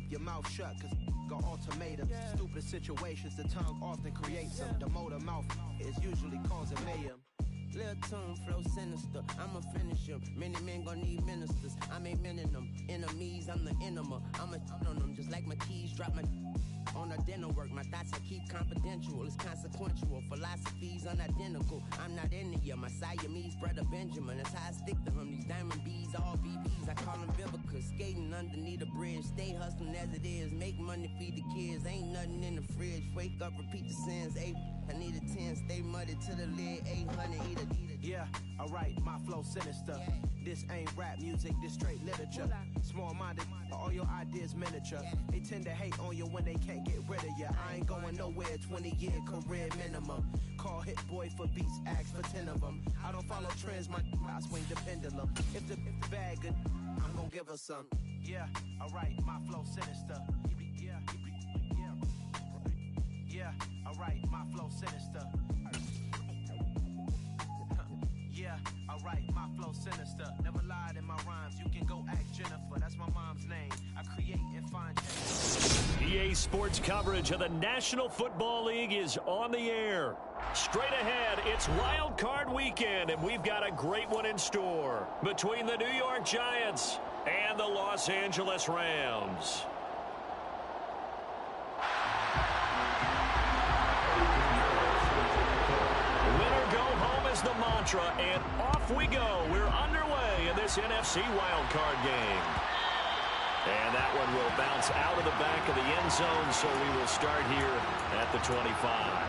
keep your mouth shut, cause got ultimatums. Stupid situations, the tongue often creates them. The motor mouth is usually causing mayhem. Lil' tune, flow sinister, I'ma finish him. Many men gon' need ministers, I ain't meaning them. Enemies, I'm the enema, I'ma on them. Just like my keys, drop my on the dinner work. My thoughts I keep confidential, it's consequential. Philosophies unidentical, I'm not in the year. My Siamese brother Benjamin, that's how I stick to him. These diamond bees, all BBs, I call them Vivica. Skating underneath the bridge, stay hustling as it is. Make money, feed the kids, ain't nothing in the fridge. Wake up, repeat the sins, I need a 10, stay muddy to the lid, 800, eat a. Yeah, alright, my flow sinister. This ain't rap music, this straight literature. Small-minded, all your ideas miniature. They tend to hate on you when they can't get rid of you. I ain't going nowhere, 20-year career minimum. Call Hit Boy for beats, ask for 10 of them. I don't follow trends, I swing the pendulum. If the bag good, I'm gonna give her some. Yeah, alright, my flow sinister. Yeah, alright, my flow sinister. Yeah, alright, my flow sinister. Never lied in my rhymes. You can go ask Jennifer, that's my mom's name. I create and find EA Sports coverage of the National Football League is on the air. Straight ahead, it's Wild Card Weekend, and we've got a great one in store between the New York Giants and the Los Angeles Rams. The mantra, and off we go. We're underway in this NFC wildcard game. And that one will bounce out of the back of the end zone, so we will start here at the 25.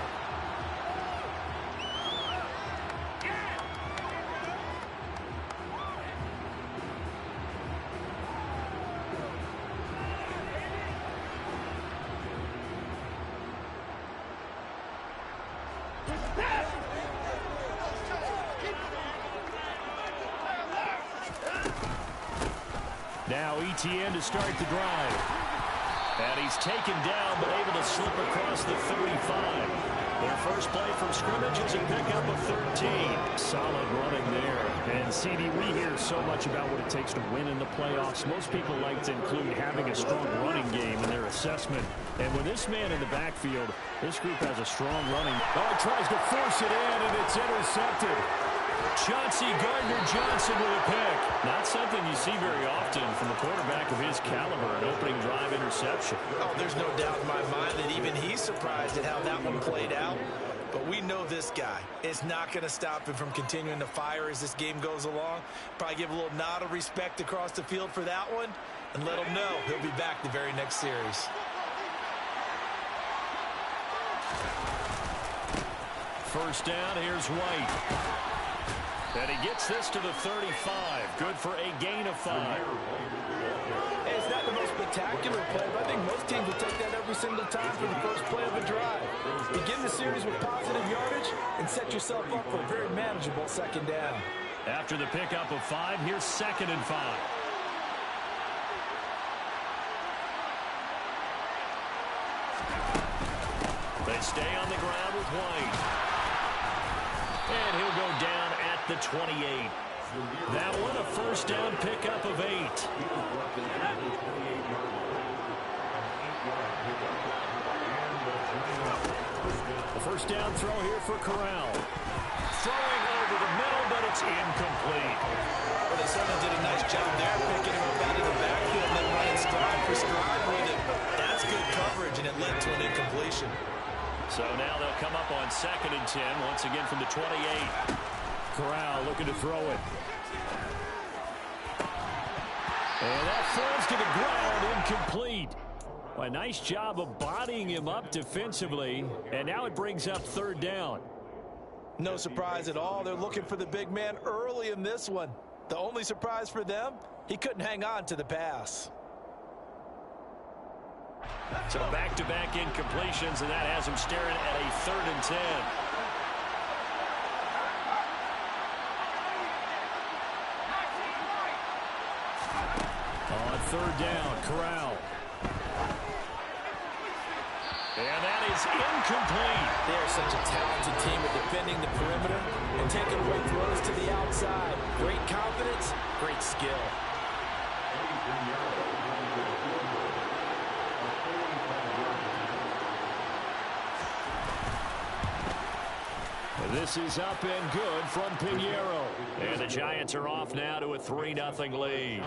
Now ETN to start the drive. And he's taken down, but able to slip across the 35. Their first play from scrimmage is a pickup of 13. Solid running there. And CD, we hear so much about what it takes to win in the playoffs. Most people like to include having a strong running game in their assessment. And with this man in the backfield, this group has a strong running. Oh, he tries to force it in, and it's intercepted. Chauncey Gardner-Johnson with a pick. Not something you see very often from a quarterback of his caliber, an opening drive interception. Oh, there's no doubt in my mind that even he's surprised at how that one played out. But we know this guy is not going to stop him from continuing to fire as this game goes along. Probably give a little nod of respect across the field for that one and let him know he'll be back the very next series. First down, here's White. And he gets this to the 35. Good for a gain of 5. Hey, it's not the most spectacular play, but I think most teams will take that every single time for the first play of a drive. Begin the series with positive yardage and set yourself up for a very manageable second down. After the pickup of 5, here's 2nd and 5. They stay on the ground with White. And he'll go down at the 28. That one a first down pickup of 8. The first down throw here for Corral. Throwing over the middle, but it's incomplete. Well, they certainly did a nice job there, picking him up out of the backfield and then running stride for stride with him. That's good coverage, and it led to an incompletion. So now they'll come up on 2nd and 10, once again from the 28. Corral looking to throw it. And that falls to the ground, incomplete. Well, a nice job of bodying him up defensively, and now it brings up 3rd down. No surprise at all. They're looking for the big man early in this one. The only surprise for them, he couldn't hang on to the pass. So back-to-back incompletions, and that has him staring at a 3rd and 10. On 3rd down, Corral. And that is incomplete. They are such a talented team at defending the perimeter and taking away throws to the outside. Great confidence, great skill. This is up and good from Pinheiro. And the Giants are off now to a 3-0 lead.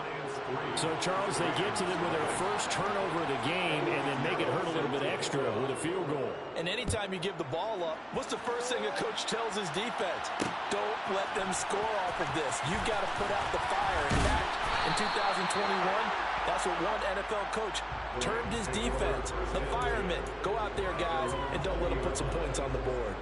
So, Charles, they get to them with their first turnover of the game and then make it hurt a little bit extra with a field goal. And anytime you give the ball up, what's the first thing a coach tells his defense? Don't let them score off of this. You've got to put out the fire. In fact, in 2021, that's what one NFL coach termed his defense. The firemen. Go out there, guys, and don't let them put some points on the board.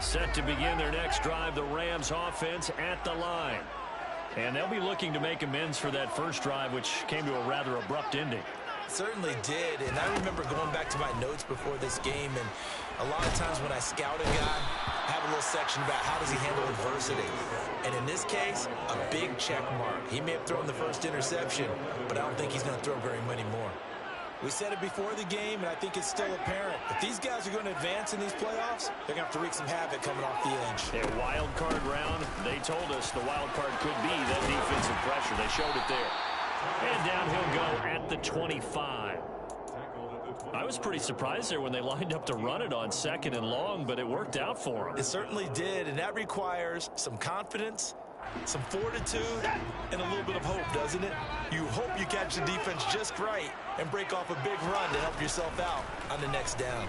Set to begin their next drive, the Rams offense at the line. And they'll be looking to make amends for that first drive, which came to a rather abrupt ending. Certainly did, and I remember going back to my notes before this game, and a lot of times when I scout a guy, I have a little section about how does he handle adversity. And in this case, a big check mark. He may have thrown the first interception, but I don't think he's going to throw very many more. We said it before the game, and I think it's still apparent. If these guys are going to advance in these playoffs, they're going to have to wreak some havoc coming off the edge. A wild card round, they told us the wild card could be that defensive pressure. They showed it there. And down he'll go at the 25. I was pretty surprised there when they lined up to run it on 2nd and long, but it worked out for them. It certainly did, and that requires some confidence, some fortitude, and a little bit of hope, doesn't it? You hope you catch the defense just right and break off a big run to help yourself out on the next down.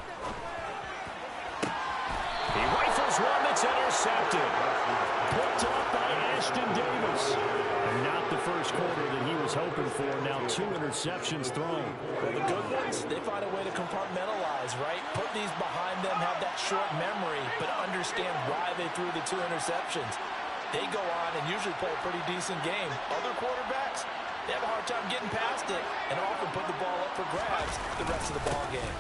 He rifles one that's intercepted. Picked up by Ashton Davis. And not the first quarter that he was hoping for. Now 2 interceptions thrown. Well, the good ones, they find a way to compartmentalize, right? Put these behind them, have that short memory, but understand why they threw the 2 interceptions. They go on and usually play a pretty decent game. Other quarterbacks, they have a hard time getting past it and often put the ball up for grabs the rest of the ball game.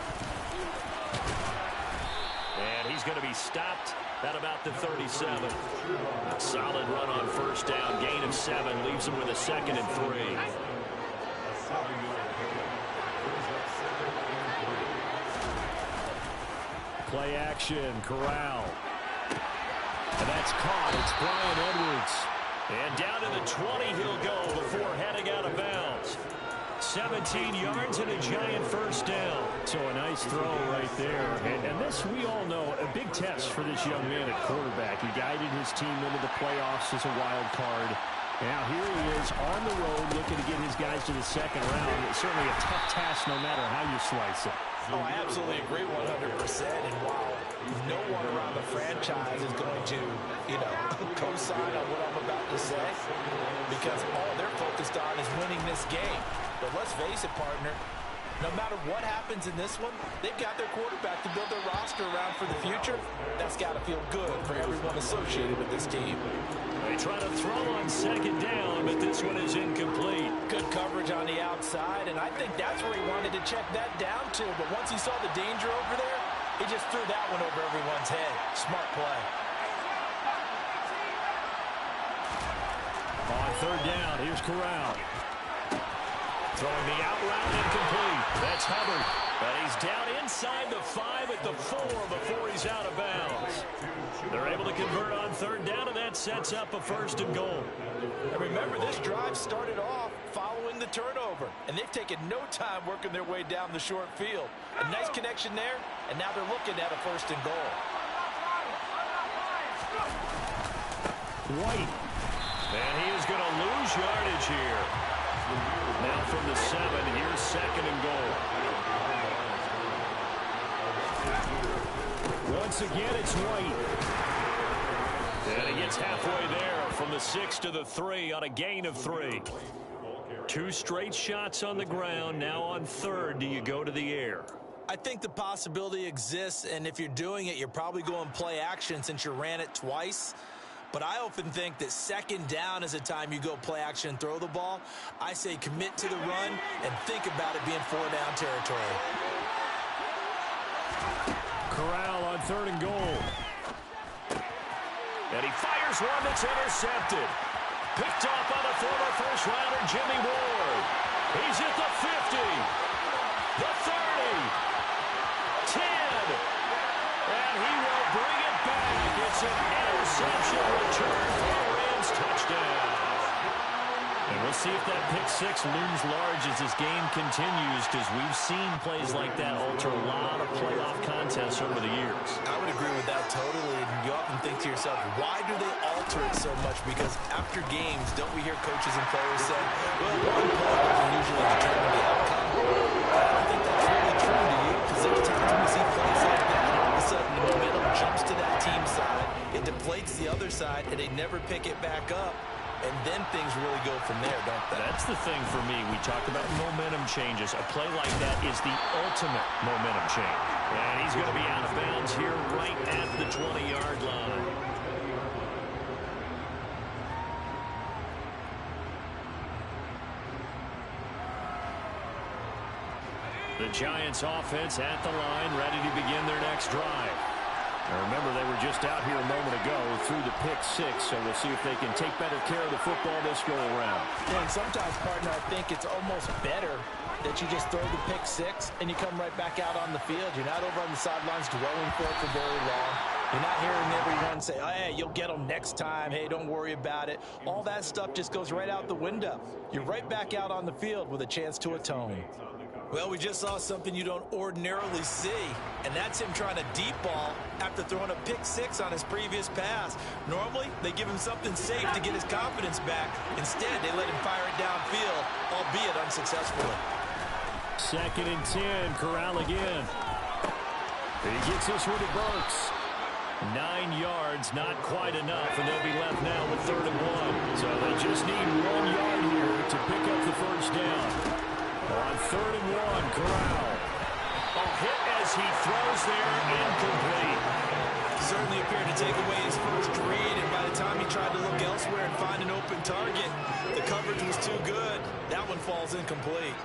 And he's going to be stopped at about the 37. Solid run on first down. Gain of 7. Leaves him with a 2nd and 3. Play action, Corral. And that's caught. It's Brian Edwards. And down to the 20 he'll go before heading out of bounds. 17 yards and a giant first down. So a nice throw right there. And this, we all know, a big test for this young man at quarterback. He guided his team into the playoffs as a wild card. Now here he is on the road looking to get his guys to the 2nd round. It's certainly a tough task no matter how you slice it. Oh, I absolutely agree 100%. And while no one around the franchise is going to, co-sign on what I'm about to say, because all they're focused on is winning this game. But let's face it, partner, no matter what happens in this one, they've got their quarterback to build their roster around for the future. That's got to feel good for everyone associated with this team. They try to throw on 2nd down, but this one is incomplete. Good coverage on the outside, and I think that's where he wanted to check that down to. But once he saw the danger over there, he just threw that one over everyone's head. Smart play. On 3rd down, here's Corral. Throwing the out route incomplete. That's Hubbard. But he's down inside the 5 at the 4 before he's out of bounds. They're able to convert on 3rd down, and that sets up a 1st and goal. And remember, this drive started off following the turnover, and they've taken no time working their way down the short field. A nice connection there, and now they're looking at a 1st and goal. White. And he is going to lose yardage here. Now from the 7, here's 2nd and goal. Once again, it's White. And he gets halfway there from the 6 to the 3 on a gain of 3. 2 straight shots on the ground. Now on 3rd, do you go to the air? I think the possibility exists, and if you're doing it, you're probably going play action since you ran it twice. But I often think that 2nd down is a time you go play action and throw the ball. I say commit to the run and think about it being 4-down territory. Corral on 3rd and goal. And he fires one that's intercepted. Picked off by the former first-rounder Jimmy Ward. He's at the 50, the 30, 10, and he will bring it back. It's an interception return for a Rams touchdown. And we'll see if that pick six looms large as this game continues, because we've seen plays like that alter a lot of playoff contests over the years. I would agree with that totally. And you often think to yourself, why do they alter it so much? Because after games, don't we hear coaches and players say, well, one play doesn't usually determine the outcome? I don't think that's really true to you, because there are times when we see plays like that, and all of a sudden the momentum jumps to that team's side, it deflates the other side, and they never pick it back up. And then things really go from there, don't they? That's the thing for me. We talk about momentum changes. A play like that is the ultimate momentum change. And he's going to be out of bounds here right at the 20-yard line. The Giants offense at the line, ready to begin their next drive. Now remember, they were just out here a moment ago through the pick six, so we'll see if they can take better care of the football this go-around. Yeah, and sometimes, partner, I think it's almost better that you just throw the pick six and you come right back out on the field. You're not over on the sidelines dwelling for it for very long. You're not hearing everyone say, oh, hey, you'll get them next time. Hey, don't worry about it. All that stuff just goes right out the window. You're right back out on the field with a chance to atone. Well, we just saw something you don't ordinarily see, and that's him trying to deep ball after throwing a pick six on his previous pass. Normally, they give him something safe to get his confidence back. Instead, they let him fire it downfield, albeit unsuccessfully. 2nd and 10, Corral again. He gets this one to Burks. 9 yards, not quite enough, and they'll be left now with 3rd and 1. So they just need 1 yard here to pick up the first down. On 3rd and 1, Corral. A hit as he throws there, incomplete. Certainly appeared to take away his first read, and by the time he tried to look elsewhere and find an open target, the coverage was too good. That one falls incomplete.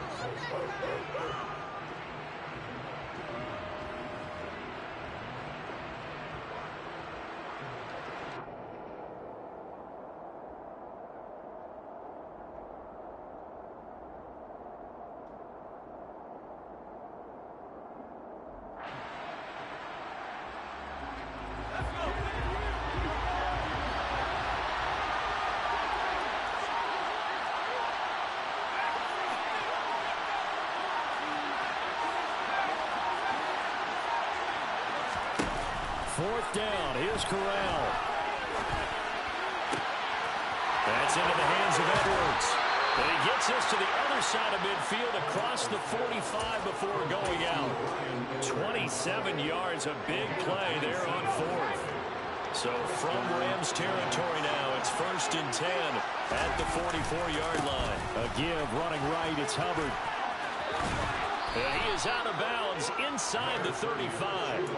Fourth down. Here's Corral. That's into the hands of Edwards. And he gets this to the other side of midfield across the 45 before going out. 27 yards, a big play there on 4th. So from Rams territory now, it's 1st and 10 at the 44-yard line. A give running right. It's Hubbard. And he is out of bounds inside the 35.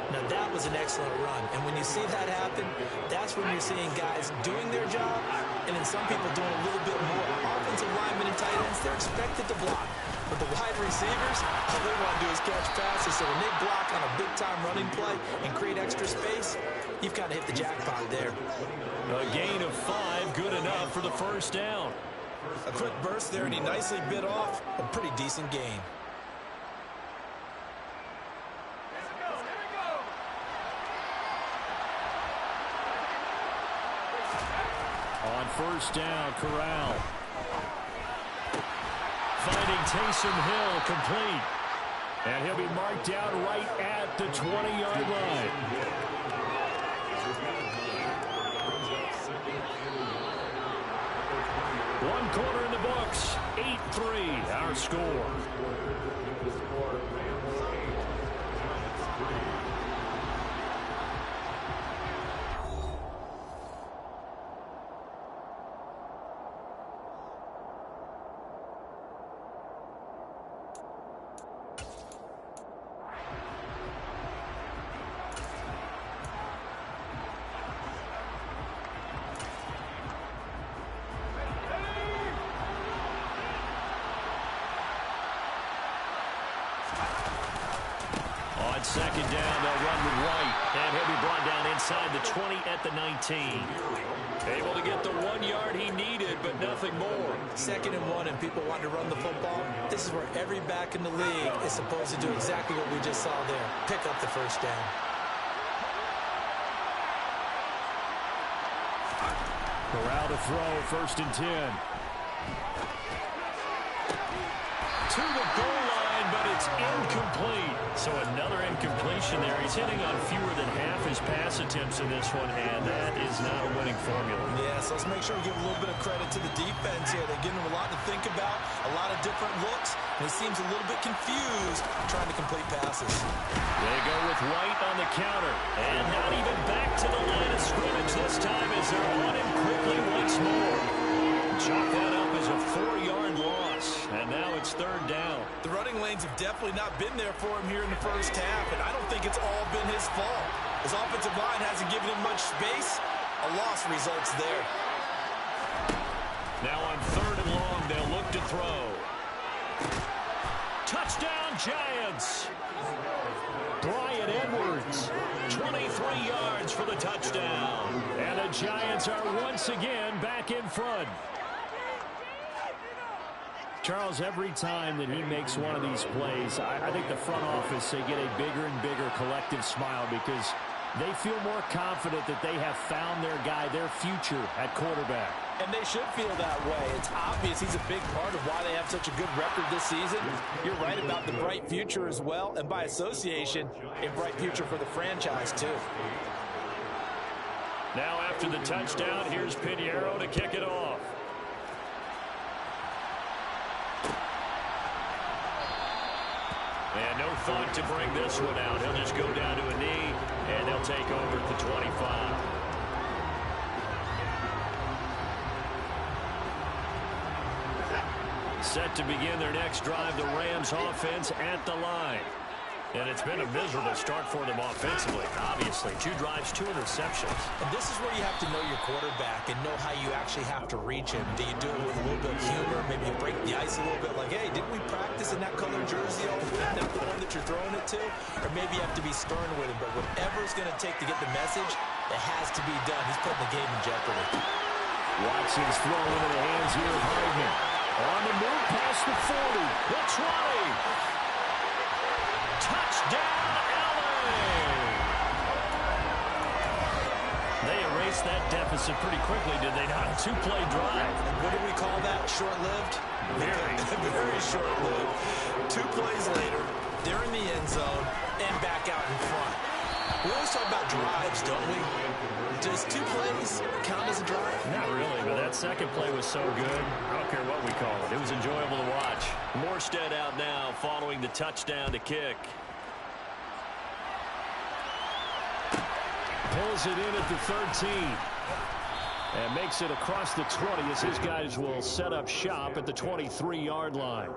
Now, that was an excellent run. And when you see that happen, that's when you're seeing guys doing their job and then some people doing a little bit more. Offensive linemen and tight ends, they're expected to block. But the wide receivers, all they want to do is catch passes. So when they block on a big-time running play and create extra space, you've kind of hit the jackpot there. A gain of 5, good enough for the first down. A quick burst there, and he nicely bit off a pretty decent gain. On first down, Corral. Finding Taysom Hill complete. And he'll be marked down right at the 20-yard line. One quarter in the books. 8-3, our score. On 2nd down, they'll run with White. And he'll be brought down inside the 20 at the 19. Able to get the 1 yard he needed, but nothing more. 2nd and 1, and people want to run the football. This is where every back in the league is supposed to do exactly what we just saw there. Pick up the first down. Corral to throw, 1st and 10. To the goal line, but it's incomplete. So another incompletion there. He's hitting on fewer than half his pass attempts in this one, and that is not a winning formula. Yeah, so let's make sure we give a little bit of credit to the defense here. They're giving him a lot to think about, a lot of different looks, and he seems a little bit confused trying to complete passes. They go with White on the counter, and not even back to the line of scrimmage this time as they're on him quickly once more. Chalk that up as a 4-yard loss, and now it's third down. The running lanes have definitely not been there for him here in the first half, and I don't think it's all been his fault. His offensive line hasn't given him much space. A loss results there. Now on third and long, they'll look to throw. Touchdown, Giants! Bryan Edwards, 23 yards for the touchdown. And the Giants are once again back in front. Charles, every time that he makes one of these plays, I think the front office, they get a bigger and bigger collective smile because they feel more confident that they have found their guy, their future at quarterback. And they should feel that way. It's obvious he's a big part of why they have such a good record this season. You're right about the bright future as well, and by association, a bright future for the franchise too. Now after the touchdown, here's Pinheiro to kick it off. And no thought to bring this one out. He'll just go down to a knee, and they'll take over at the 25. Set to begin their next drive, the Rams offense at the line. And it's been a miserable start for them offensively, obviously. 2 drives, 2 interceptions. And this is where you have to know your quarterback and know how you actually have to reach him. Do you do it with a little bit of humor? Maybe you break the ice a little bit like, hey, didn't we practice in that colored jersey all the time, that one that you're throwing it to? Or maybe you have to be stern with him. But whatever it's going to take to get the message, it has to be done. He's putting the game in jeopardy. Watson's thrown into the hands here of Hardman. On the move past the 40. The 20. Touchdown, LA! They erased that deficit pretty quickly, did they not? A 2-play drive. What do we call that? Short-lived? Very short-lived. 2 plays later, they're in the end zone and back out in front. We always talk about drives, don't we? Does 2 plays count as a drive? Not really, but that second play was so good. I don't care what we call it. It was enjoyable to watch. Morstead out now following the touchdown to kick. Pulls it in at the 13. And makes it across the 20 as his guys will set up shop at the 23-yard line.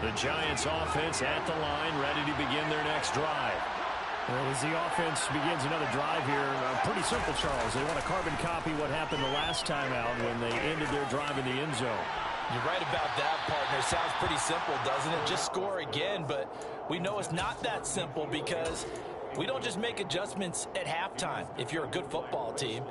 The Giants offense at the line, ready to begin their next drive. Well, as the offense begins another drive here, pretty simple, Charles. They want to carbon copy what happened the last time out when they ended their drive in the end zone. You're right about that, partner. Sounds pretty simple, doesn't it? Just score again, but we know it's not that simple because we don't just make adjustments at halftime if you're a good football team.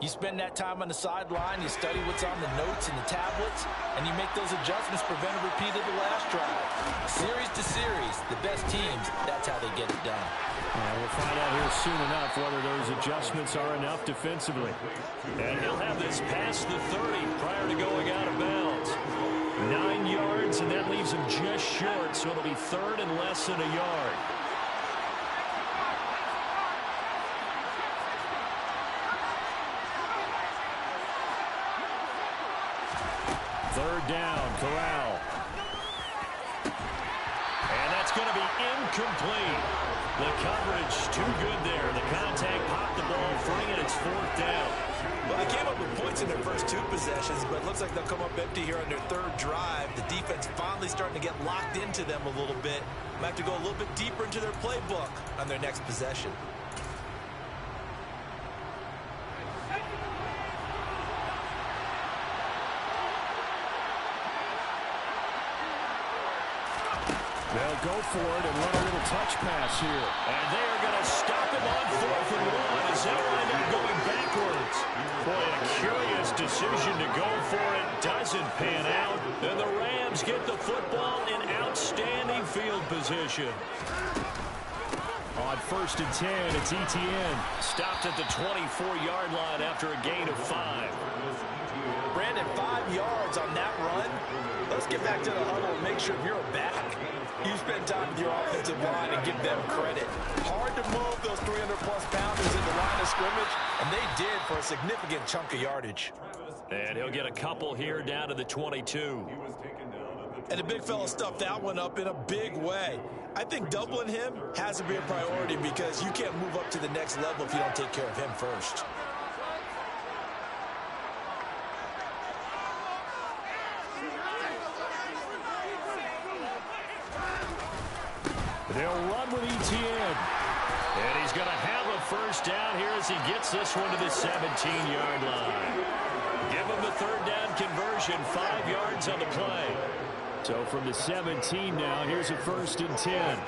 You spend that time on the sideline, you study what's on the notes and the tablets, and you make those adjustments, prevent a repeat of the last drive. Series to series, the best teams, that's how they get it done. We'll find out here soon enough whether those adjustments are enough defensively. And he'll have this past the 30 prior to going out of bounds. 9 yards, and that leaves him just short, so it'll be third and less than a yard. Third down, Corral. And that's going to be incomplete. The coverage too good there. The contact popped the ball free, and it's 4th down. Well, they came up with points in their first 2 possessions, but it looks like they'll come up empty here on their 3rd drive. The defense finally starting to get locked into them a little bit. Might have to go a little bit deeper into their playbook on their next possession. They'll go for it and run a little touch pass here. And they are going to stop him on 4th and 1 as they wind up going backwards. Boy, a curious decision to go for it. Doesn't pan out. And the Rams get the football in outstanding field position. On 1st and 10, it's Etienne. Stopped at the 24-yard line after a gain of 5. Brandon, 5 yards on that run. Let's get back to the huddle and make sure you're back. You spend time with your offensive line and give them credit. Hard to move those 300-plus pounders in the line of scrimmage, and they did for a significant chunk of yardage. And he'll get a couple here down to the 22. And the big fella stuffed that one up in a big way. I think doubling him has to be a priority because you can't move up to the next level if you don't take care of him first. They'll run with Etienne. And he's going to have a first down here as he gets this one to the 17-yard line. Give him the third down conversion, 5 yards on the play. So from the 17 now, here's a 1st and 10.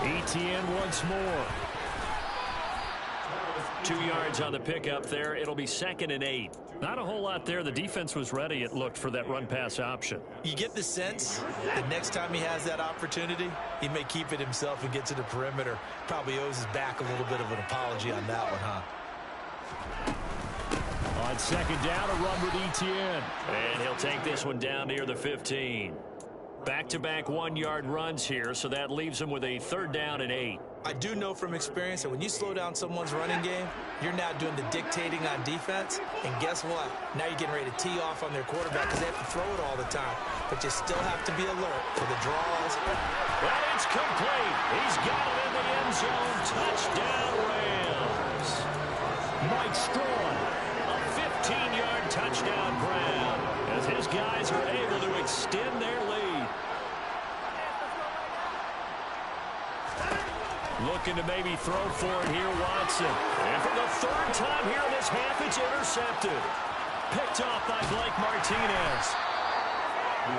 Etienne once more. 2 yards on the pickup there. It'll be 2nd and 8. Not a whole lot there. The defense was ready, it looked, for that run-pass option. You get the sense that next time he has that opportunity, he may keep it himself and get to the perimeter. Probably owes his back a little bit of an apology on that one, huh? On 2nd down, a run with Etienne. And he'll take this one down near the 15. Back-to-back 1-yard runs here, so that leaves him with a 3rd down and 8. I do know from experience that when you slow down someone's running game, you're now doing the dictating on defense. And guess what? Now you're getting ready to tee off on their quarterback because they have to throw it all the time. But you still have to be alert for the draws. Well, it's complete. He's got it in the end zone. Touchdown, Rams. Mike Strawn. A 15-yard touchdown grab as his guys are able to extend their lead. Looking to maybe throw for it here, Watson. And for the 3rd time here in this half, it's intercepted. Picked off by Blake Martinez.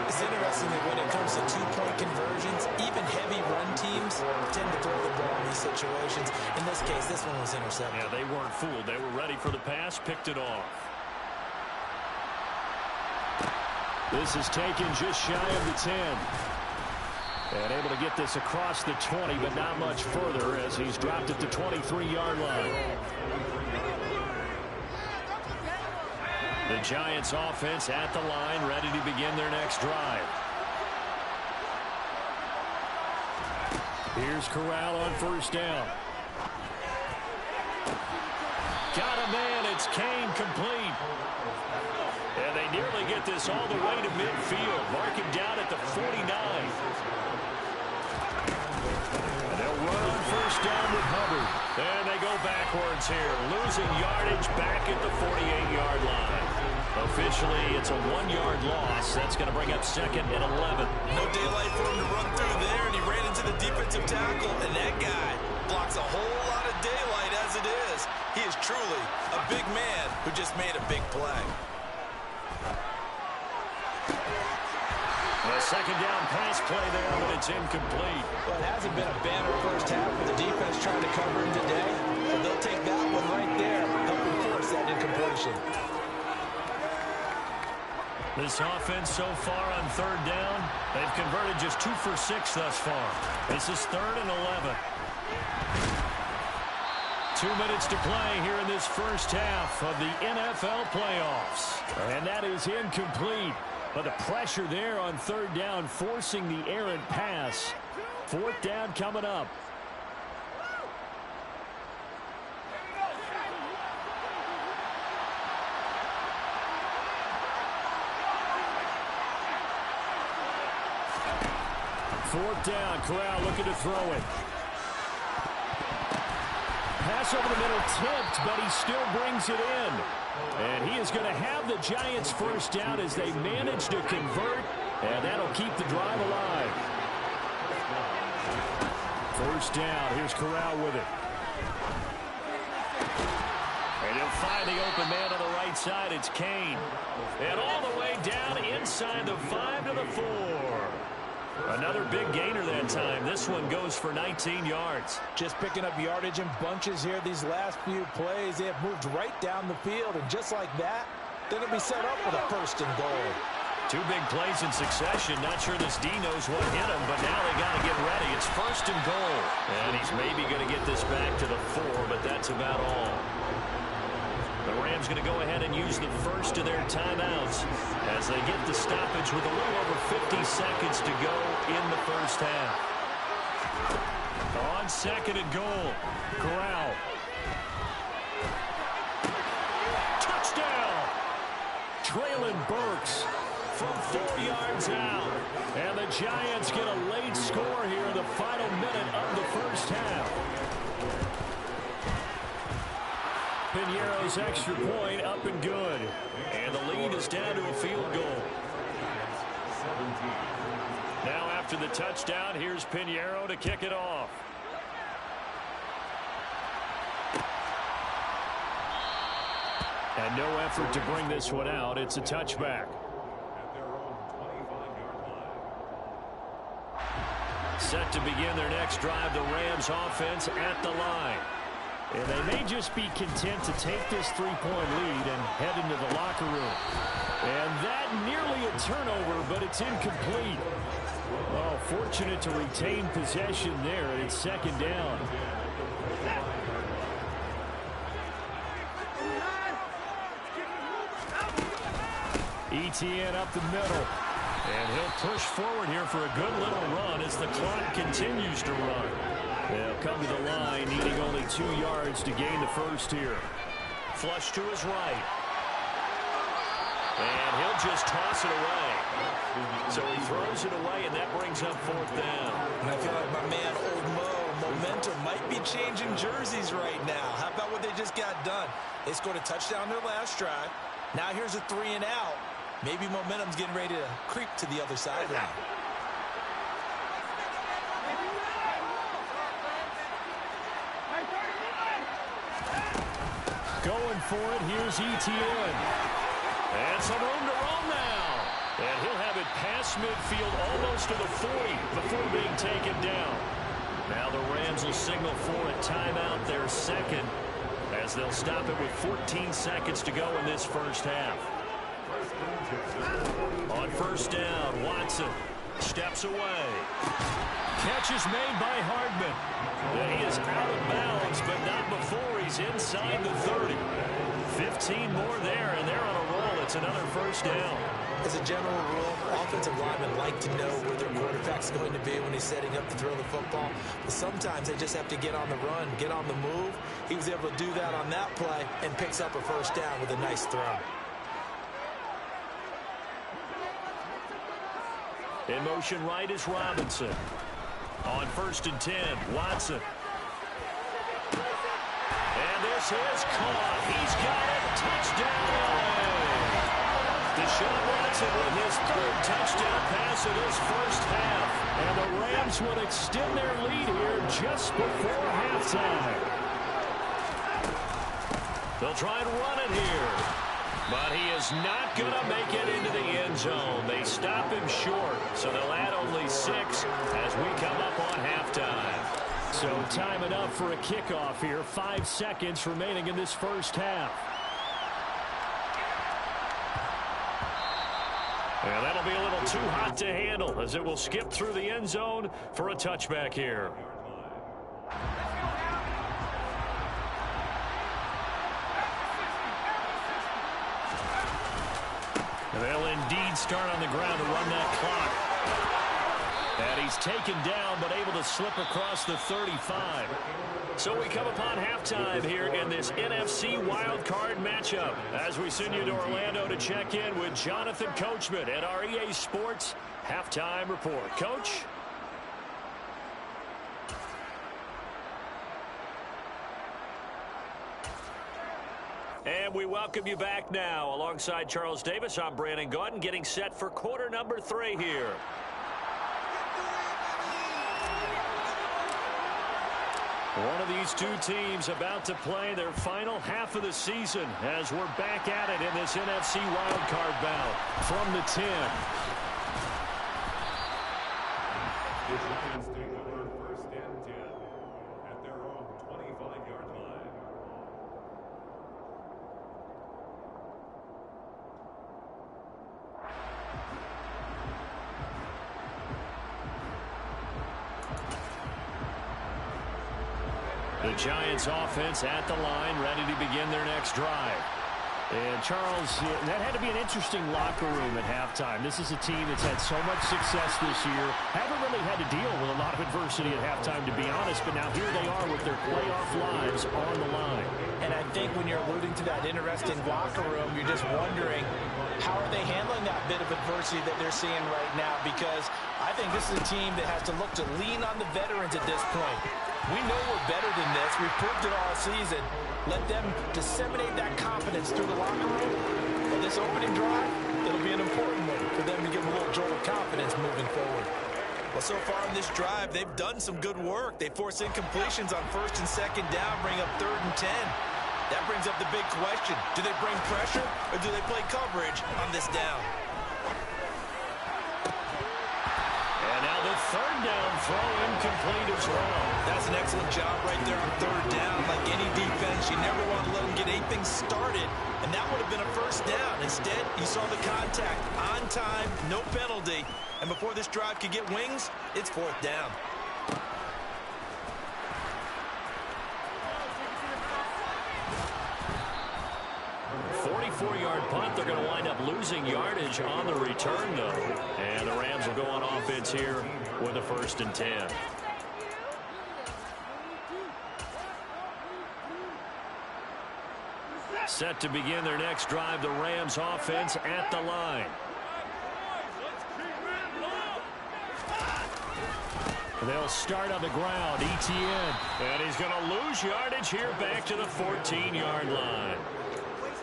It's interesting that when it comes to 2-point conversions, even heavy run teams tend to throw the ball in these situations. In this case, this one was intercepted. Yeah, they weren't fooled. They were ready for the pass, picked it off. This is taken just shy of the 10. And able to get this across the 20, but not much further as he's dropped at the 23-yard line. The Giants offense at the line, ready to begin their next drive. Here's Corral on 1st down. Got a man, it's Kane, complete. And they nearly get this all the way to midfield. Mark him down at the 49. And they'll run on 1st down with Hubbard. And they go backwards here, losing yardage back at the 48-yard line. Officially, it's a 1-yard loss. That's going to bring up 2nd and 11. No daylight for him to run through there, and he ran into the defensive tackle, and that guy blocks a whole lot of daylight as it is. He is truly a big man who just made a big play. A 2nd down pass play there, but it's incomplete. Well, it hasn't been a banner first half with the defense trying to cover him today, but they'll take that one right there, helping force that incompletion. This offense so far on 3rd down, they've converted just 2 for 6 thus far. This is 3rd and 11. 2 minutes to play here in this first half of the NFL playoffs. And that is incomplete. But the pressure there on 3rd down, forcing the errant pass. 4th down coming up. Fourth down, Corral looking to throw it. Pass over the middle tipped, but he still brings it in. And he is going to have the Giants' first down as they manage to convert, and that'll keep the drive alive. First down, here's Corral with it. And he'll find the open man on the right side. It's Kane. And all the way down inside the 5 to the 4. Another big gainer that time. This one goes for 19 yards. Just picking up yardage in bunches here these last few plays. They have moved right down the field, and just like that, then it'll be set up with a 1st and goal. Two big plays in succession. Not sure this D knows what hit him, but now they got to get ready. It's 1st and goal. And he's maybe going to get this back to the 4, but that's about all. The Rams going to go ahead and use the first of their timeouts as they get the stoppage with a little over 50 seconds to go in the first half. On 2nd and goal, Corral. Touchdown! Traylon Burks from 4 yards out. And the Giants get a late score here in the final minute of the first half. Piñeiro's extra point up and good. And the lead is down to a field goal. Now after the touchdown, here's Piñeiro to kick it off. And no effort to bring this one out. It's a touchback. Set to begin their next drive, the Rams offense at the line. And they may just be content to take this 3-point lead and head into the locker room. And that nearly a turnover, but it's incomplete. Oh, fortunate to retain possession there, and it's 2nd down. Etienne up the middle. And he'll push forward here for a good little run as the clock continues to run. They'll come to the line, needing only 2 yards to gain the first here. Flush to his right. And he'll just toss it away. So he throws it away, and that brings up 4th down. And I feel like my man, Old Mo, momentum might be changing jerseys right now. How about what they just got done? They scored a touchdown their last drive. Now here's a 3 and out. Maybe momentum's getting ready to creep to the other sideline. Going for it, here's Etienne. And some room to roam now. And he'll have it past midfield almost to the 40 before being taken down. Now the Rams will signal for a timeout, their 2nd, as they'll stop it with 14 seconds to go in this first half. On 1st down, Watson steps away. Catch is made by Hardman. And he is out of bounds, but not before he's inside the 30. 15 more there, and they're on a roll. It's another 1st down. As a general rule, offensive linemen like to know where their quarterback's going to be when he's setting up to throw the football. But sometimes they just have to get on the run, get on the move. He was able to do that on that play and picks up a 1st down with a nice throw. In motion right is Robinson. On 1st and 10, Watson. And this is caught. He's got it. Touchdown. Deshaun Watson with his 3rd touchdown pass of this first half. And the Rams would extend their lead here just before halftime. They'll try and run it here. But he is not going to make it into the end zone. They stop him short, so they'll add only 6 as we come up on halftime. So time enough for a kickoff here. 5 seconds remaining in this first half. And that'll be a little too hot to handle as it will skip through the end zone for a touchback here. They'll indeed start on the ground to run that clock. And he's taken down, but able to slip across the 35. So we come upon halftime here in this NFC wildcard matchup as we send you to Orlando to check in with Jonathan Coachman at our EA Sports Halftime Report. Coach? And we welcome you back now. Alongside Charles Davis, I'm Brandon Gaudin, getting set for quarter number 3 here. One of these two teams about to play their final half of the season as we're back at it in this NFC wildcard bout from the 10. First and 10 at their own 25-yard line. The Giants offense at the line, ready to begin their next drive. And, Charles, that had to be an interesting locker room at halftime. This is a team that's had so much success this year. Haven't really had to deal with a lot of adversity at halftime, to be honest, but now here they are with their playoff lives on the line. And I think when you're alluding to that interesting locker room, you're just wondering, how are they handling that bit of adversity that they're seeing right now? Because I think this is a team that has to look to lean on the veterans at this point. We know we're better than this. We've proved it all season. Let them disseminate that confidence through the locker room. For this opening drive, it'll be an important one for them to give them a little jolt of confidence moving forward. Well, so far in this drive, they've done some good work. They force incompletions on 1st and 2nd down, bring up 3rd and 10. That brings up the big question. Do they bring pressure or do they play coverage on this down? And now the 3rd down throw incomplete as well. That's an excellent job right there on 3rd down. Like any defense, you never want to let them get anything started, and that would have been a 1st down. Instead, you saw the contact on time, no penalty, and before this drive could get wings, it's 4th down. Four-yard punt. They're going to wind up losing yardage on the return, though. And the Rams will go on offense here with a 1st and 10. Set to begin their next drive, the Rams offense at the line. They'll start on the ground. Etienne. And he's going to lose yardage here back to the 14-yard line.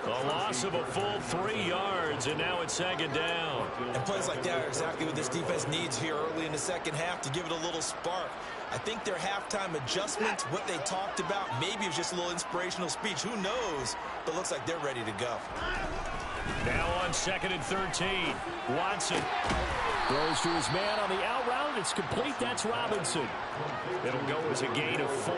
A loss of a full 3 yards, and now it's 2nd down. And plays like that are exactly what this defense needs here early in the 2nd half to give it a little spark. I think their halftime adjustments, what they talked about, maybe it was just a little inspirational speech. Who knows? But looks like they're ready to go. Now on 2nd and 13. Watson throws to his man on the out route. It's complete. That's Robinson. It'll go as a gain of 4.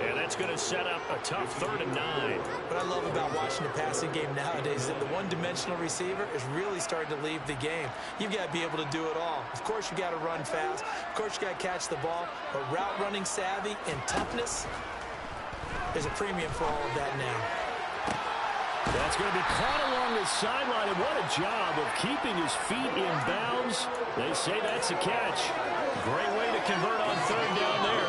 And that's going to set up a tough 3rd and 9. What I love about watching the passing game nowadays is that the one-dimensional receiver is really starting to leave the game. You've got to be able to do it all. Of course, you've got to run fast. Of course, you've got to catch the ball. But route running savvy and toughness, there's a premium for all of that now. That's going to be caught along the sideline, and what a job of keeping his feet in bounds. They say that's a catch. Great way to convert on 3rd down there.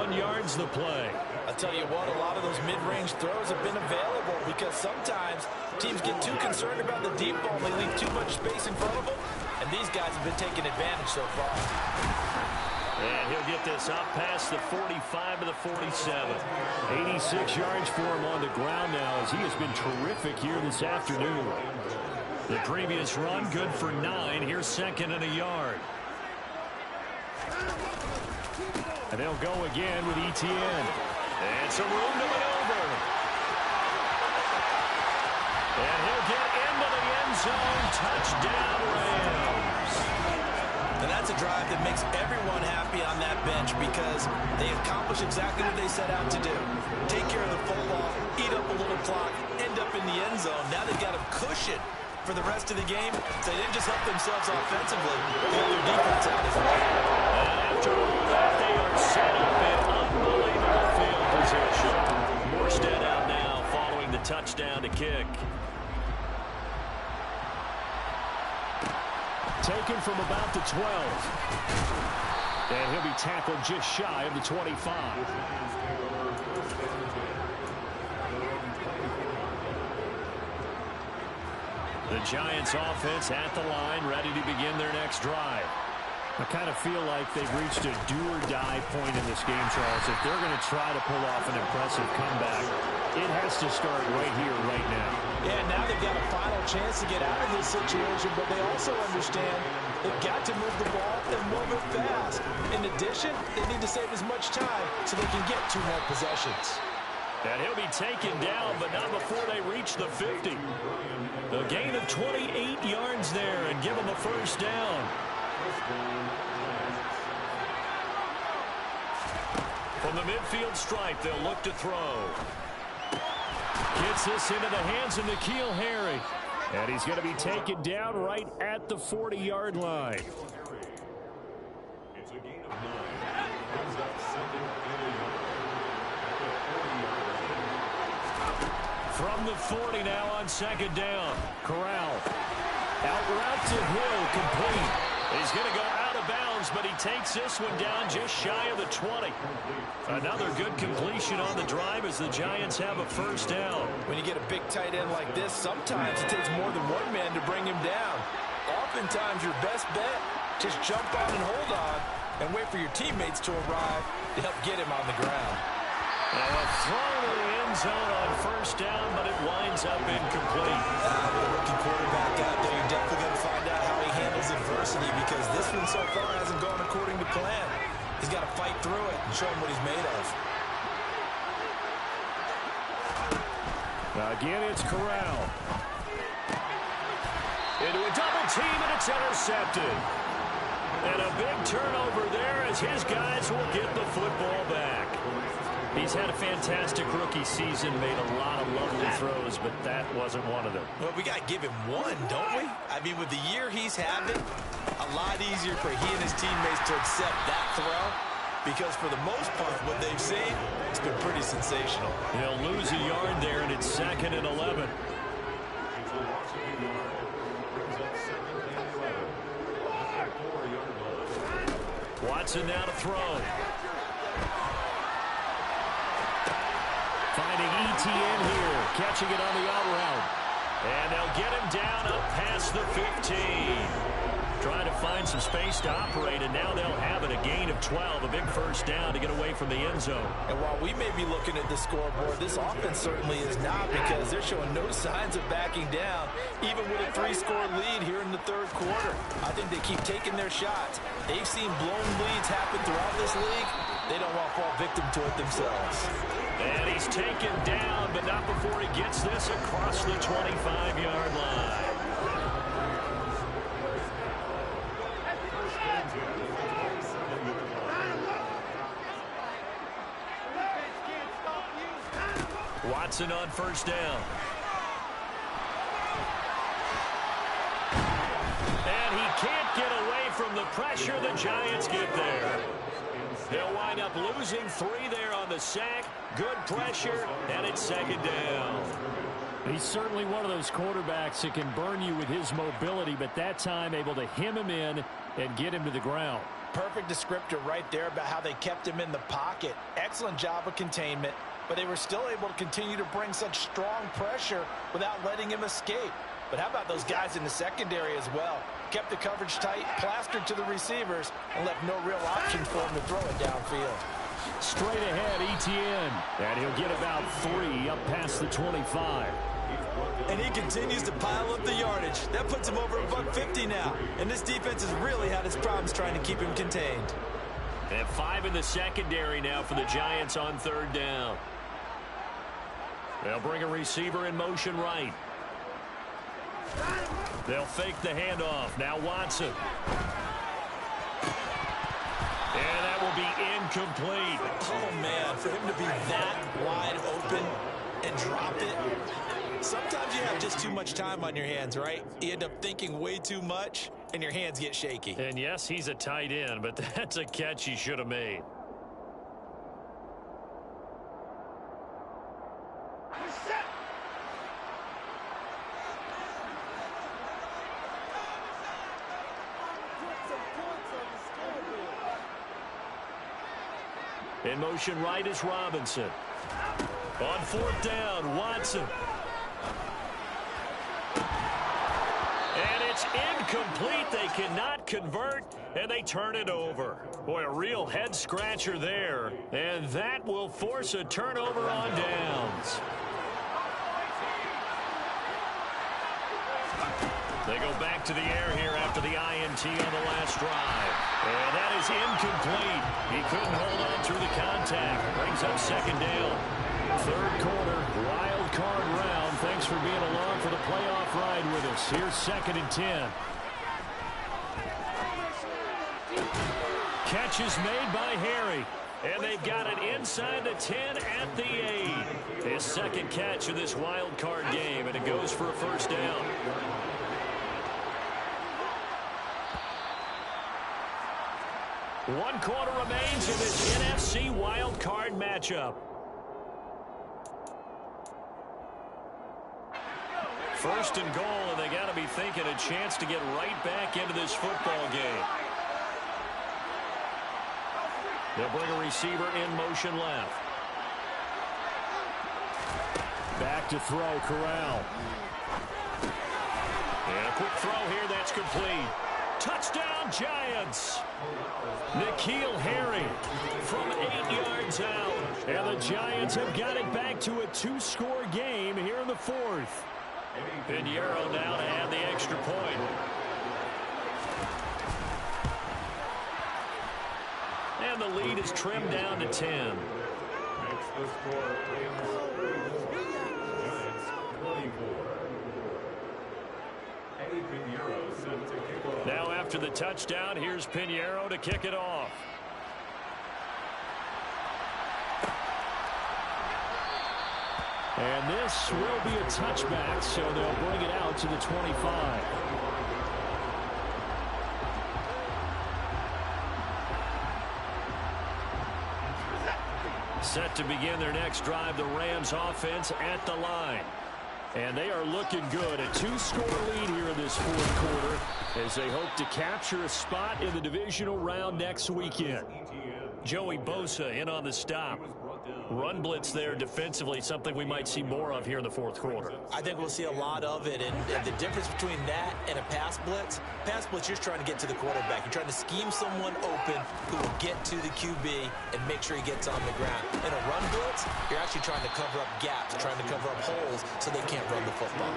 21 yards the play. I'll tell you what, a lot of those mid-range throws have been available because sometimes teams get too concerned about the deep ball. They leave too much space in front of them, and these guys have been taking advantage so far. And he'll get this up past the 45 to the 47. 86 yards for him on the ground now as he has been terrific here this afternoon. The previous run good for 9. Here's 2nd and a yard. And they'll go again with Etienne. And some room to maneuver. And he'll get into the end zone. Touchdown, Rams. And that's a drive that makes everyone happy on that bench because they accomplish exactly what they set out to do. Take care of the football, eat up a little clock, end up in the end zone. Now they've got a cushion for the rest of the game, so they didn't just help themselves offensively, they helped their defense out as well. And after all that, they are set up in unbelievable field position. Morstead out now following the touchdown to kick. Taken from about the 12. And he'll be tackled just shy of the 25. The Giants offense at the line, ready to begin their next drive. I kind of feel like they've reached a do-or-die point in this game, Charles. If they're going to try to pull off an impressive comeback, it has to start right here, right now. Yeah, now they've got a final chance to get out of this situation, but they also understand they've got to move the ball and move it fast. In addition, they need to save as much time so they can get 2 more possessions. And he'll be taken down, but not before they reach the 50. A gain of 28 yards there and give them a 1st down. From the midfield stripe, they'll look to throw. Gets this into the hands of N'Keal Harry. And he's going to be taken down right at the 40-yard line. It's a gain of 9. Brings up 2nd and a yard. From the 40 now on second down. Corral. Out route to Hill, complete. He's going to go out of bounds, but he takes this one down just shy of the 20. Another good completion on the drive as the Giants have a first down. When you get a big tight end like this, sometimes it takes more than one man to bring him down. Oftentimes, your best bet, just jump on and hold on and wait for your teammates to arrive to help get him on the ground. Now a throw to the end zone on first down, but it winds up incomplete. With a rookie quarterback out there, you're definitely going to find out how he handles adversity because this one so far hasn't gone according to plan. He's got to fight through it and show him what he's made of. Again, it's Corral. Into a double team, and it's intercepted. And a big turnover there as his guys will get the football back. He's had a fantastic rookie season, made a lot of lovely throws, but that wasn't one of them. Well, we got to give him one, don't we? I mean, with the year he's having, a lot easier for he and his teammates to accept that throw because for the most part, what they've seen, it's been pretty sensational. They'll lose a yard there, and it's 2nd and 11. Watson now to throw. Finding ETN here, catching it on the out route. And they'll get him down up past the 15. Trying to find some space to operate, and now they'll have it, a gain of 12, a big first down to get away from the end zone. And while we may be looking at the scoreboard, this offense certainly is not because they're showing no signs of backing down, even with a 3-score lead here in the third quarter. I think they keep taking their shots. They've seen blown leads happen throughout this league. They don't want to fall victim to it themselves. And he's taken down, but not before he gets this across the 25-yard line. Watson on first down. And he can't get away from the pressure. The Giants get there. They'll wind up losing 3 there on the sack. Good pressure, and it's 2nd down. He's certainly one of those quarterbacks that can burn you with his mobility, but that time able to hem him in and get him to the ground. Perfect descriptor right there about how they kept him in the pocket. Excellent job of containment, but they were still able to continue to bring such strong pressure without letting him escape. But how about those guys in the secondary as well? Kept the coverage tight, plastered to the receivers, and left no real option for him to throw it downfield. Straight ahead, ETN. And he'll get about 3 up past the 25. And he continues to pile up the yardage. That puts him over $150 now. And this defense has really had its problems trying to keep him contained. And 5 in the secondary now for the Giants on 3rd down. They'll bring a receiver in motion right. They'll fake the handoff. Now Watson. And that will be incomplete. Oh, man, for him to be that wide open and drop it. Sometimes you have just too much time on your hands, right? You end up thinking way too much, and your hands get shaky. And yes, he's a tight end, but that's a catch he should have made. In motion right is Robinson. On 4th down, Watson. And it's incomplete. They cannot convert, and they turn it over. Boy, a real head-scratcher there. And that will force a turnover on downs. They go back to the air here after the INT on the last drive. And that is incomplete. He couldn't hold on through the contact. Brings up 2nd down. 3rd quarter, wild card round. Thanks for being along for the playoff ride with us. Here's 2nd and 10. Catch is made by Harry. And they've got it inside the 10 at the 8. His 2nd catch of this wild card game, and it goes for a first down. 1 quarter remains in this NFC wild card matchup. First and goal, and they got to be thinking a chance to get right back into this football game. They'll bring a receiver in motion left. Back to throw, Corral. And a quick throw here, that's complete. Touchdown, Giants. N'Keal Harry from 8 yards out. And the Giants have got it back to a 2-score game here in the 4th. Pinheiro now to add the extra point. And the lead is trimmed down to 10. Makes the score Giants 24. Eddie Pinheiro set to kick off. Now after the touchdown, here's Pinheiro to kick it off. And this will be a touchback, so they'll bring it out to the 25. Set to begin their next drive, the Rams offense at the line. And they are looking good. A 2-score lead here in this 4th quarter as they hope to capture a spot in the divisional round next weekend. Joey Bosa in on the stop. Run blitz there defensively, something we might see more of here in the 4th quarter. I think we'll see a lot of it, and the difference between that and a pass blitz, you're just trying to get to the quarterback. You're trying to scheme someone open who will get to the QB and make sure he gets on the ground. In a run blitz, you're actually trying to cover up gaps, trying to cover up holes so they can't run the football.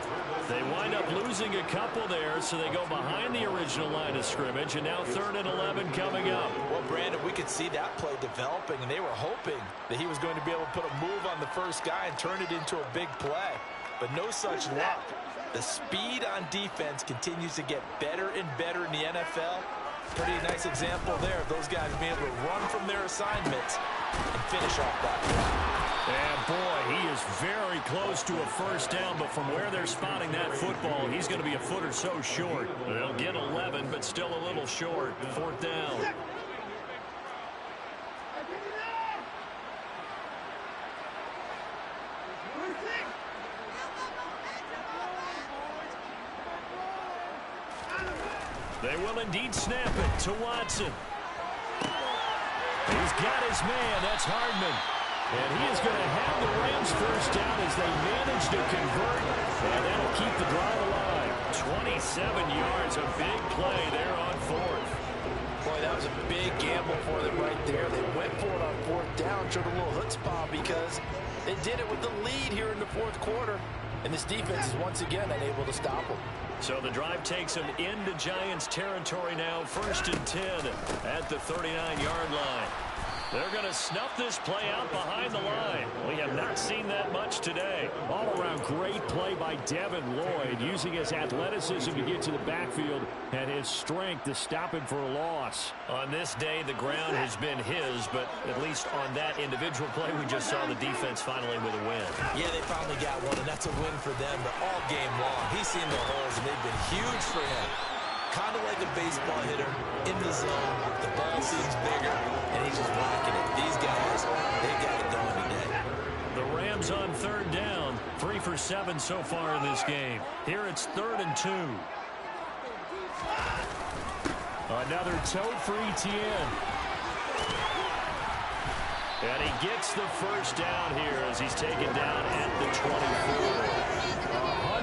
They wind up losing a couple there, so they go behind the original line of scrimmage, and now 3rd and 11 coming up. Well, Brandon, we could see that play developing, and they were hoping that he was going to be able to put a move on the first guy and turn it into a big play. But no such luck. The speed on defense continues to get better and better in the NFL. Pretty nice example there of those guys being able to run from their assignments and finish off that play. And boy, he is very close to a first down, but from where they're spotting that football, he's going to be a foot or so short. They'll get 11, but still a little short. 4th down. They will indeed snap it to Watson. He's got his man. That's Hardman. And he is going to have the Rams first down as they manage to convert. And that'll keep the drive alive. 27 yards, a big play there on 4th. Boy, that was a big gamble for them right there. They went for it on 4th down, showed a little chutzpah because they did it with the lead here in the 4th quarter. And this defense is once again unable to stop them. So the drive takes them into Giants territory now. 1st and 10 at the 39-yard line. They're going to snuff this play out behind the line. We have not seen that much today. All-around great play by Devin Lloyd, using his athleticism to get to the backfield and his strength to stop him for a loss. On this day, the ground has been his, but at least on that individual play, we just saw the defense finally with a win. Yeah, they finally got one, and that's a win for them, but all game long, he's seen the holes, and they've been huge for him. Kind of like a baseball hitter in the zone. The ball seems bigger, and he's just whacking it. These guys, they got it going today. The Rams on 3rd down, 3 for 7 so far in this game. Here it's 3rd and 2. Another tote for Etienne. And he gets the first down here as he's taken down at the 24.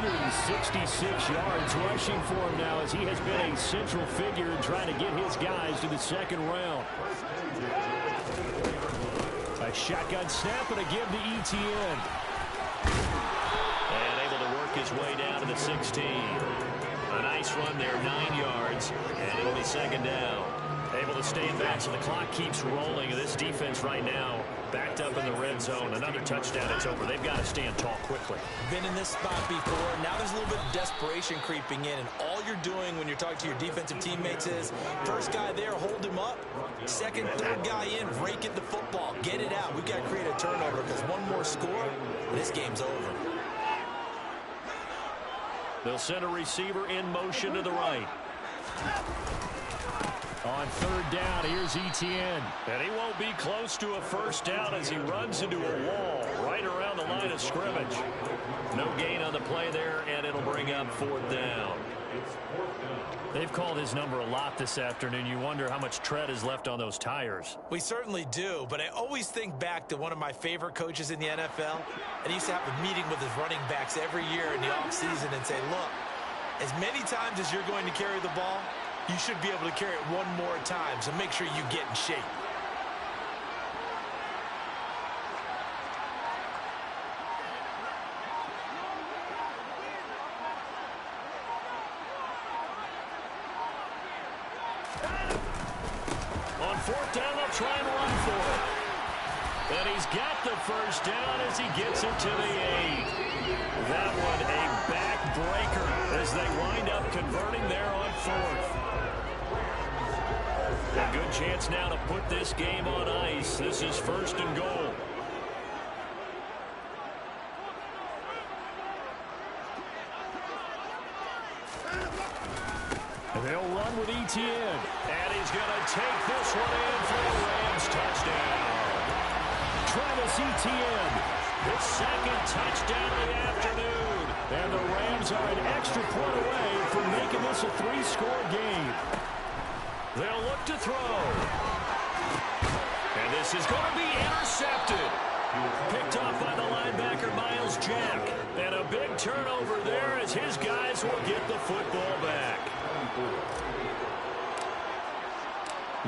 166 yards rushing for him now as he has been a central figure in trying to get his guys to the 2nd round. A shotgun snap and a give to Etienne. And able to work his way down to the 16. A nice run there, 9 yards, and it'll be 2nd down. Able to stay in back, so the clock keeps rolling. And this defense right now backed up in the red zone. Another touchdown, it's over. They've got to stand tall quickly. Been in this spot before. Now there's a little bit of desperation creeping in, and all you're doing when you're talking to your defensive teammates is first guy there, hold him up. 2nd, 3rd guy in, rake at the football. Get it out. We've got to create a turnover because one more score, and this game's over. They'll send a receiver in motion to the right. On 3rd down, here's Etienne. And he won't be close to a first down as he runs into a wall right around the line of scrimmage. No gain on the play there, and it'll bring up 4th down. They've called his number a lot this afternoon. You wonder how much tread is left on those tires. We certainly do, but I always think back to one of my favorite coaches in the NFL, and he used to have a meeting with his running backs every year in the offseason and say, look, as many times as you're going to carry the ball, you should be able to carry it one more time, so make sure you get in shape. On 4th down, they'll try and run for it. And he's got the first down as he gets it to the 8. That one a backbreaker as they wind up converting there on 4th. A good chance now to put this game on ice. This is 1st and goal. They'll run with Etienne. And he's going to take this one in for the Rams touchdown. Travis Etienne, His 2nd touchdown of the afternoon. and the Rams are an extra point away from making this a 3-score game. They'll look to throw. And this is going to be intercepted. Picked off by the linebacker, Miles Jack. And a big turnover there as his guys will get the football back.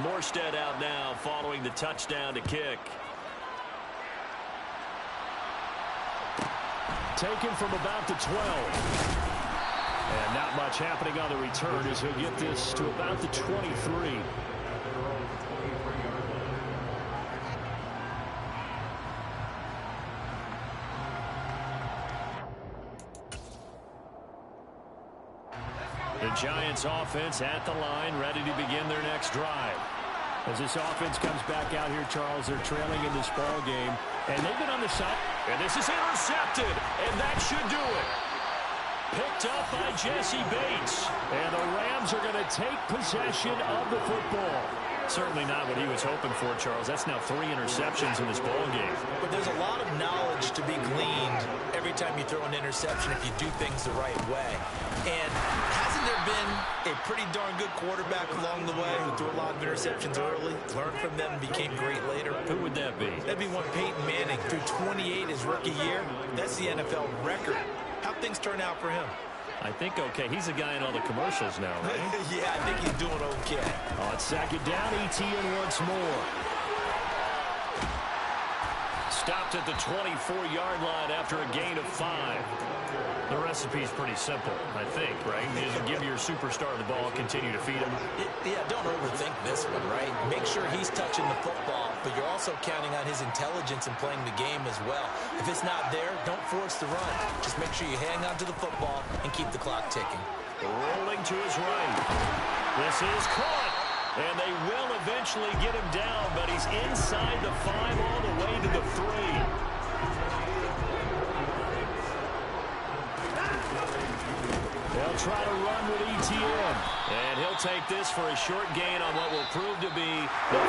Morstead out now following the touchdown to kick. Taken from about the 12. And not much happening on the return as he'll get this to about the 23. The Giants offense at the line, ready to begin their next drive. As this offense comes back out here, Charles, they're trailing in this ball game. And they've been on the side. And this is intercepted, and that should do it. Picked up by Jesse Bates. And the Rams are going to take possession of the football. Certainly not what he was hoping for, Charles. That's now 3 interceptions in this ball game. But there's a lot of knowledge to be gleaned every time you throw an interception if you do things the right way. And hasn't there been a pretty darn good quarterback along the way who threw a lot of interceptions early, learned from them, and became great later? Who would that be? That'd be one Peyton Manning. Threw 28 his rookie year. That's the NFL record. How'd things turn out for him? I think okay. He's a guy in all the commercials now, right? Yeah, I think he's doing okay. On 2nd down, Etienne once more. Stopped at the 24-yard line after a gain of 5. The recipe's pretty simple, I think, right? You just give your superstar the ball, continue to feed him. Yeah, don't overthink this one, right? Make sure he's touching the football, but you're also counting on his intelligence in playing the game as well. If it's not there, don't force the run. Just make sure you hang on to the football and keep the clock ticking. Rolling to his right. This is caught. And they will eventually get him down, but he's inside the 5 all the way to the 3. They'll try to run with Etienne. And he'll take this for a short gain on what will prove to be the